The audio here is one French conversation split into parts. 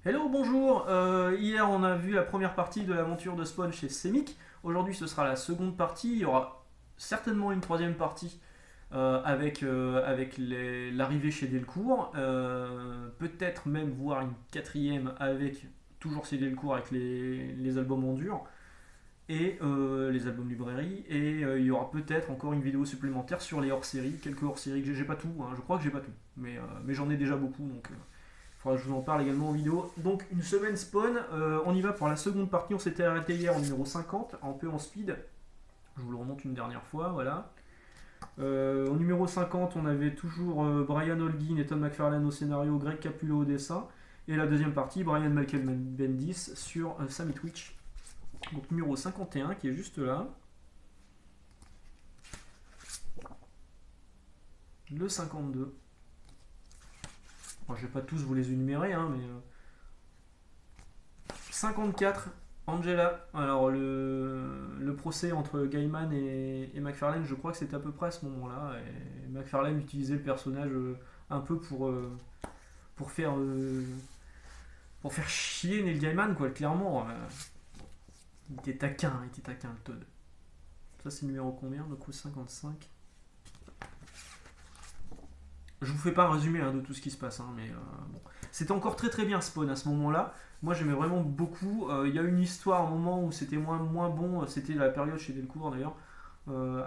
Hello, bonjour. Hier, on a vu la première partie de l'aventure de Spawn chez Semic. Aujourd'hui, ce sera la seconde partie. Il y aura certainement une troisième partie avec l'arrivée chez Delcourt. Peut-être même voir une quatrième avec toujours chez Delcourt avec les albums en dur et les albums librairie. Et il y aura peut-être encore une vidéo supplémentaire sur les hors-séries, quelques hors-séries que j'ai pas tout, hein. Je crois que j'ai pas tout, mais j'en ai déjà beaucoup donc. Faudra que je vous en parle également en vidéo. Donc une semaine spawn, on y va pour la seconde partie. On s'était arrêté hier en numéro 50, un peu en speed. Je vous le remonte une dernière fois, voilà. Au numéro 50, on avait toujours Brian Holguin et Tom McFarlane au scénario, Greg Capullo au dessin. Et la deuxième partie, Brian Michael Bendis sur Sammy Twitch. Donc numéro 51 qui est juste là. Le 52. Bon, je vais pas tous vous les énumérer, hein, mais 54, Angela. Alors, le procès entre Gaiman et McFarlane, je crois que c'était à peu près à ce moment-là. Et McFarlane utilisait le personnage un peu pour faire, euh, pour faire chier Neil Gaiman, quoi, clairement. Il était taquin, le Todd. Ça, c'est numéro combien? Du coup, 55. Je vous fais pas un résumé hein, de tout ce qui se passe, hein, mais bon. C'était encore très très bien Spawn à ce moment-là. Moi j'aimais vraiment beaucoup. Il y a une histoire, un moment où c'était moins bon. C'était la période chez Delcourt d'ailleurs,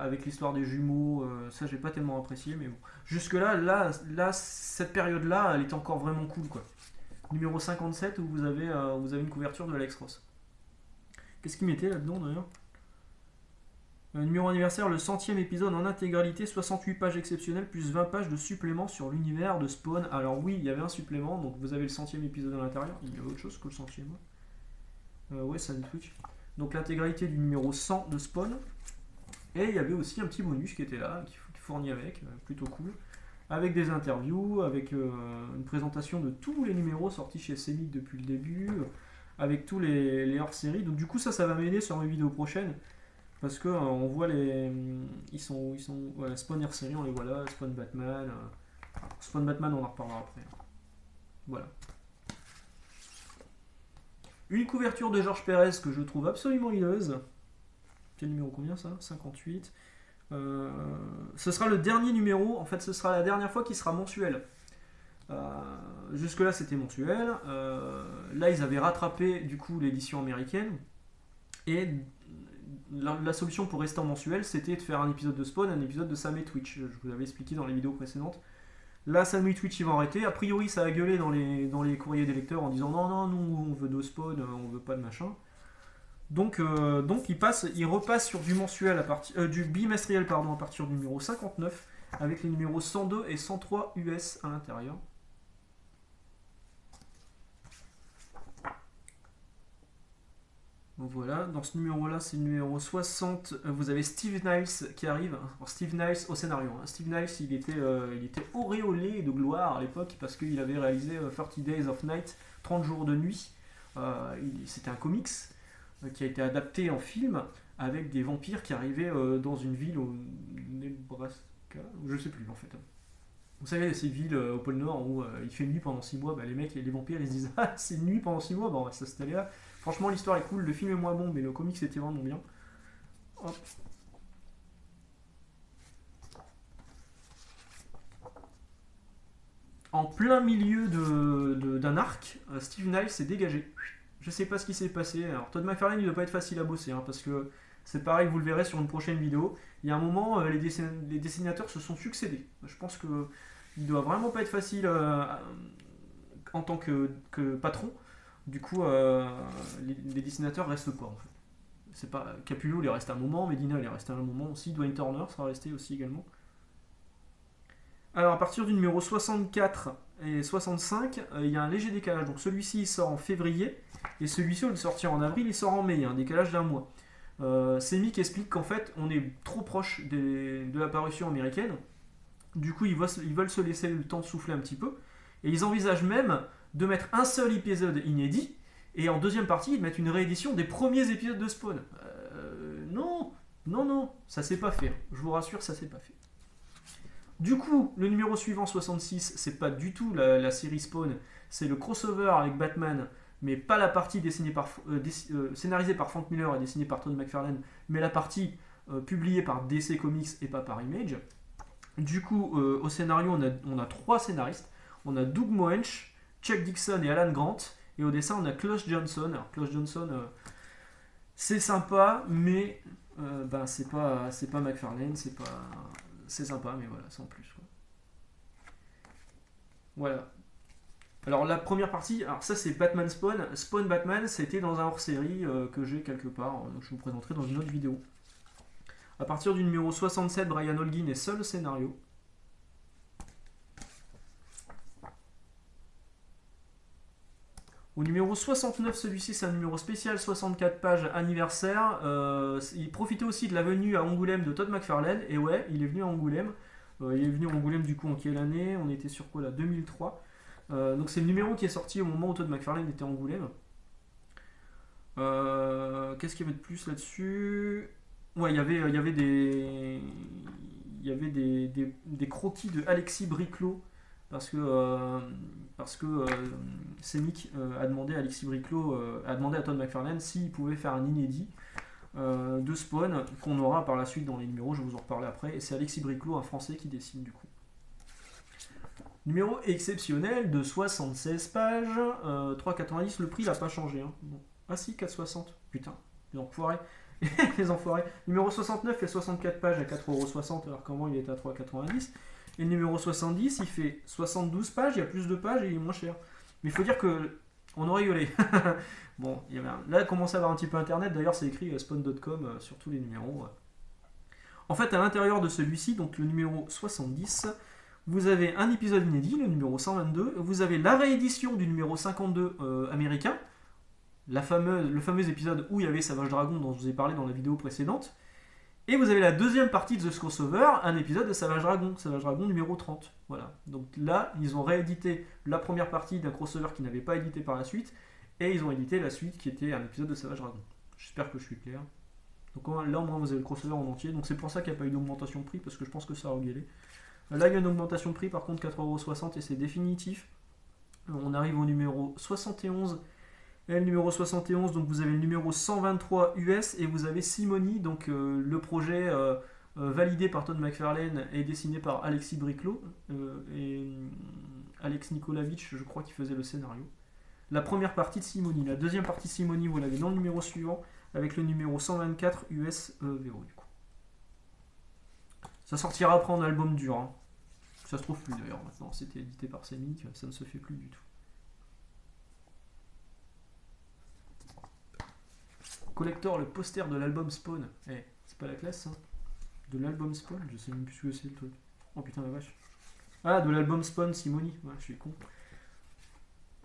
avec l'histoire des jumeaux. Ça j'ai pas tellement apprécié, mais bon. Jusque là, cette période-là, elle était encore vraiment cool quoi. Numéro 57 où vous avez une couverture de Alex Ross. Qu'est-ce qu'il mettait là-dedans d'ailleurs? Numéro anniversaire, le centième épisode en intégralité, 68 pages exceptionnelles plus 20 pages de suppléments sur l'univers de Spawn. Alors oui, il y avait un supplément, donc vous avez le centième épisode à l'intérieur. Il y avait autre chose que le centième. Ouais, ça Twitch. Donc l'intégralité du numéro 100 de Spawn. Et il y avait aussi un petit bonus qui était là, qui fournit avec, plutôt cool. Avec des interviews, avec une présentation de tous les numéros sortis chez Semic depuis le début, avec tous les hors-séries. Donc du coup ça va m'aider sur mes vidéos prochaines. Parce que on voit les. Ils sont voilà, Spawn Air série, on les voit là, Spawn Batman. Spawn Batman, on en reparlera après. Voilà. Une couverture de Georges Pérez que je trouve absolument hideuse. Quel numéro combien ça? 58. Ce sera le dernier numéro, en fait, ce sera la dernière fois qu'il sera mensuel. Jusque-là, c'était mensuel. Là, ils avaient rattrapé du coup l'édition américaine. Et la solution pour rester en mensuel, c'était de faire un épisode de Spawn, un épisode de Sam et Twitch. Je vous l'avais expliqué dans les vidéos précédentes. Là, Sam et Twitch, ils vont arrêter. A priori, ça a gueulé dans les courriers des lecteurs en disant non, non, nous, on veut de Spawn, on veut pas de machin. Donc ils repassent sur du mensuel du bimestriel pardon, à partir du numéro 59 avec les numéros 102 et 103 US à l'intérieur. Donc voilà, dans ce numéro-là, c'est le numéro 60. Vous avez Steve Niles qui arrive. Alors, Steve Niles au scénario. Steve Niles, il était auréolé de gloire à l'époque parce qu'il avait réalisé 30 Days of Night, 30 jours de nuit. C'était un comics qui a été adapté en film avec des vampires qui arrivaient dans une ville au Nebraska. Je sais plus en fait. Vous savez, ces villes au pôle Nord où il fait nuit pendant 6 mois, bah, les mecs, les vampires, ils se disent ah, c'est nuit pendant 6 mois, bah, on va s'installer là. Franchement, l'histoire est cool, le film est moins bon, mais le comics était vraiment bien. Hop. En plein milieu d'un arc, Steve Niles s'est dégagé. Je sais pas ce qui s'est passé. Alors, Todd McFarlane, il doit pas être facile à bosser, hein, parce que c'est pareil, vous le verrez sur une prochaine vidéo. Il y a un moment, les dessinateurs se sont succédés. Je pense que il doit vraiment pas être facile en tant que patron. Du coup, les dessinateurs restent pas en fait. C'est pas Capullo, il est resté un moment, Medina, il est resté un moment aussi, Dwayne Turner sera resté aussi également. Alors à partir du numéro 64 et 65, il y a un léger décalage. Donc celui-ci il sort en février et celui-ci au lieu de sortir en avril, il sort en mai, il y a un décalage d'un mois. Semic explique qu'en fait on est trop proche de la parution américaine. Du coup ils veulent se laisser le temps de souffler un petit peu. Et ils envisagent même de mettre un seul épisode inédit et en deuxième partie de mettre une réédition des premiers épisodes de Spawn. Non, non, non, ça s'est pas fait. Je vous rassure, ça s'est pas fait. Du coup, le numéro suivant, 66, c'est pas du tout la série Spawn, c'est le crossover avec Batman, mais pas la partie scénarisée par Frank Miller et dessinée par Todd McFarlane, mais la partie publiée par DC Comics et pas par Image. Du coup, au scénario, on a 3 scénaristes. On a Doug Moench, Chuck Dixon et Alan Grant. Et au dessin, on a Klaus Johnson. Alors, Klaus Johnson, c'est sympa, mais c'est pas McFarlane, c'est sympa, mais voilà, sans plus, quoi. Voilà. Alors la première partie, alors ça c'est Batman Spawn. Spawn Batman, c'était dans un hors-série que j'ai quelque part, donc je vous présenterai dans une autre vidéo. À partir du numéro 67, Brian Holguin est seul au scénario. Au numéro 69, celui-ci c'est un numéro spécial, 64 pages anniversaire. Il profitait aussi de la venue à Angoulême de Todd McFarlane. Et ouais, il est venu à Angoulême. Il est venu à Angoulême du coup en quelle année? On était sur quoi là? 2003. Donc c'est le numéro qui est sorti au moment où Todd McFarlane était à Angoulême. Qu'est-ce qu'il y avait de plus là-dessus? Ouais, il y avait des croquis de Alexis Briclot parce que Semic a demandé à Alexis Briclot, a demandé à Todd McFarlane s'il pouvait faire un inédit de Spawn qu'on aura par la suite dans les numéros, je vais vous en reparler après. Et c'est Alexis Briclot, un Français, qui dessine du coup. Numéro exceptionnel de 76 pages, 3,90, le prix n'a pas changé. Hein. Bon. Ah si, 4,60, putain, les enfoirés. Les enfoirés. Numéro 69 fait 64 pages à 4,60€ alors qu'avant il était à 3,90. Et le numéro 70 il fait 72 pages, il y a plus de pages et il est moins cher. Mais il faut dire que on aurait rigolé. Bon, là il commence à avoir un petit peu internet, d'ailleurs c'est écrit spawn.com sur tous les numéros. En fait à l'intérieur de celui-ci, donc le numéro 70, vous avez un épisode inédit, le numéro 122, vous avez la réédition du numéro 52 américain, le fameux épisode où il y avait Savage Dragon dont je vous ai parlé dans la vidéo précédente. Et vous avez la deuxième partie de The Crossover, un épisode de Savage Dragon numéro 30. Voilà. Donc là, ils ont réédité la première partie d'un crossover qu'ils n'avaient pas édité par la suite, et ils ont édité la suite qui était un épisode de Savage Dragon. J'espère que je suis clair. Donc là, au moins, vous avez le crossover en entier. Donc c'est pour ça qu'il n'y a pas eu d'augmentation de prix, parce que je pense que ça a regalé. Là, il y a une augmentation de prix, par contre, 4,60€ et c'est définitif. On arrive au numéro 71. Et le numéro 71, donc vous avez le numéro 123 US et vous avez Simony, donc le projet validé par Todd McFarlane et dessiné par Alexis Briclot et Alex Nikolavitch, je crois, qui faisait le scénario. La première partie de Simony. La deuxième partie de Simony, vous l'avez dans le numéro suivant avec le numéro 124 US VO du coup. Ça sortira après en album dur. Hein. Ça se trouve plus d'ailleurs maintenant. C'était édité par Semic, ça ne se fait plus du tout. Collector, le poster de l'album Spawn. Eh, c'est pas la classe, ça? De l'album Spawn? Je sais même plus ce que c'est le truc. Oh putain, la vache. Ah, de l'album Spawn, Simony. Ouais, je suis con.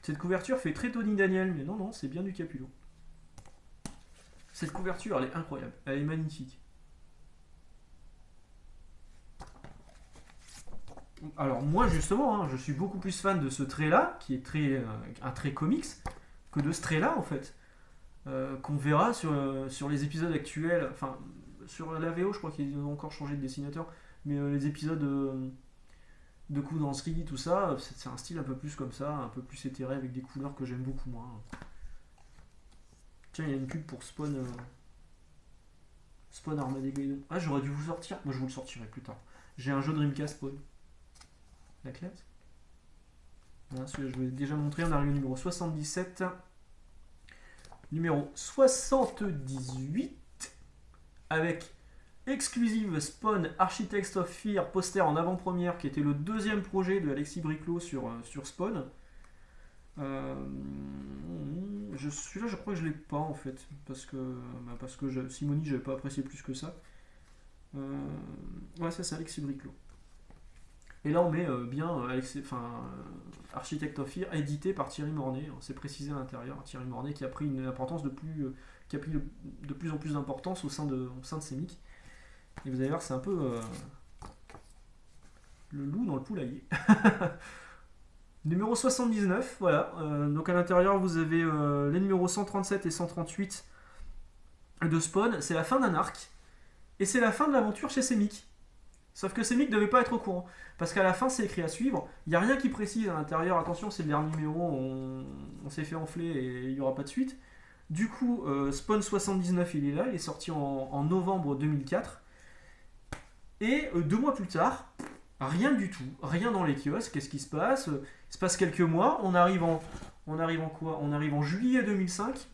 Cette couverture fait très Tony Daniel, mais non, c'est bien du Capullo. Cette couverture, elle est incroyable. Elle est magnifique. Alors moi, justement, hein, je suis beaucoup plus fan de ce trait-là, qui est un trait comics, que de ce trait-là, en fait. Qu'on verra sur les épisodes actuels, enfin sur la VO je crois qu'ils ont encore changé de dessinateur, mais les épisodes de Kudansky, tout ça, c'est un style un peu plus comme ça, un peu plus éthéré avec des couleurs que j'aime beaucoup moins. Tiens, il y a une pub pour Spawn Armageddon. Ah, j'aurais dû vous sortir, moi je vous le sortirai plus tard. J'ai un jeu Dreamcast Spawn. La classe. Voilà, celui-là je vous l'ai déjà montré, on arrive au numéro 77. Numéro 78 avec Exclusive Spawn Architects of Fear poster en avant-première qui était le deuxième projet de Alexis Briclot sur Spawn. Celui-là je crois que je l'ai pas en fait parce que Simony j'avais pas apprécié plus que ça. Ouais, ça c'est Alexis Briclot. Et là on met bien Architect of Fear édité par Thierry Mornay, c'est précisé à l'intérieur. Thierry Mornay qui a pris une importance qui a pris de plus en plus d'importance au sein de Semic. Et vous allez voir, c'est un peu le loup dans le poulailler. Numéro 79, voilà. Donc à l'intérieur vous avez les numéros 137 et 138 de Spawn. C'est la fin d'un arc et c'est la fin de l'aventure chez Semic. Sauf que Semic ne devait pas être au courant. Parce qu'à la fin, c'est écrit à suivre. Il n'y a rien qui précise à l'intérieur. Attention, c'est le dernier numéro, on s'est fait enfler et il n'y aura pas de suite. Du coup, Spawn 79, il est là. Il est sorti en novembre 2004. Et 2 mois plus tard, rien du tout. Rien dans les kiosques. Qu'est-ce qui se passe? Il se passe quelques mois. On arrive en quoi? On arrive en juillet 2005.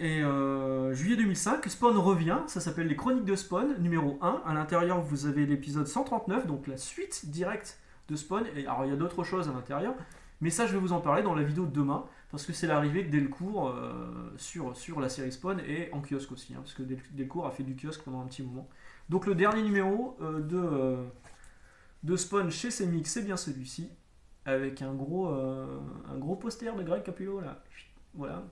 Et juillet 2005, Spawn revient, ça s'appelle Les Chroniques de Spawn, numéro 1. À l'intérieur, vous avez l'épisode 139, donc la suite directe de Spawn. Et alors, il y a d'autres choses à l'intérieur, mais ça, je vais vous en parler dans la vidéo de demain, parce que c'est l'arrivée de Delcourt sur la série Spawn et en kiosque aussi, hein, parce que Delcourt a fait du kiosque pendant un petit moment. Donc, le dernier numéro de Spawn chez Semic, c'est bien celui-ci, avec un gros poster de Greg Capullo, là. Voilà.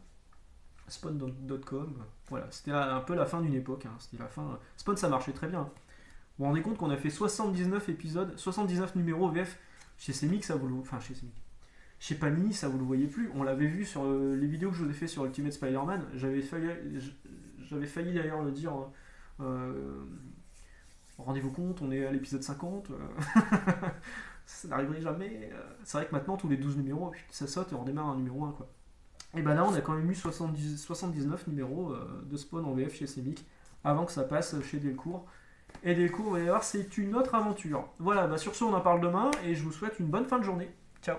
Spawn.com, voilà, c'était un peu la fin d'une époque, hein. C'était la fin. Spawn, ça marchait très bien. Vous vous rendez compte qu'on a fait 79 épisodes, 79 numéros VF chez Semic, ça vous le... Enfin, chez Semic. Chez Panini, ça vous le voyez plus. On l'avait vu sur les vidéos que je vous ai fait sur Ultimate Spider-Man. J'avais failli d'ailleurs le dire. Rendez-vous compte, on est à l'épisode 50. Ça n'arriverait jamais. C'est vrai que maintenant, tous les 12 numéros, ça saute et on démarre un numéro 1, quoi. Et ben là, on a quand même eu 79 numéros de Spawn en VF chez Semic avant que ça passe chez Delcourt. Et Delcourt, vous allez voir, c'est une autre aventure. Voilà, bah sur ce, on en parle demain et je vous souhaite une bonne fin de journée. Ciao!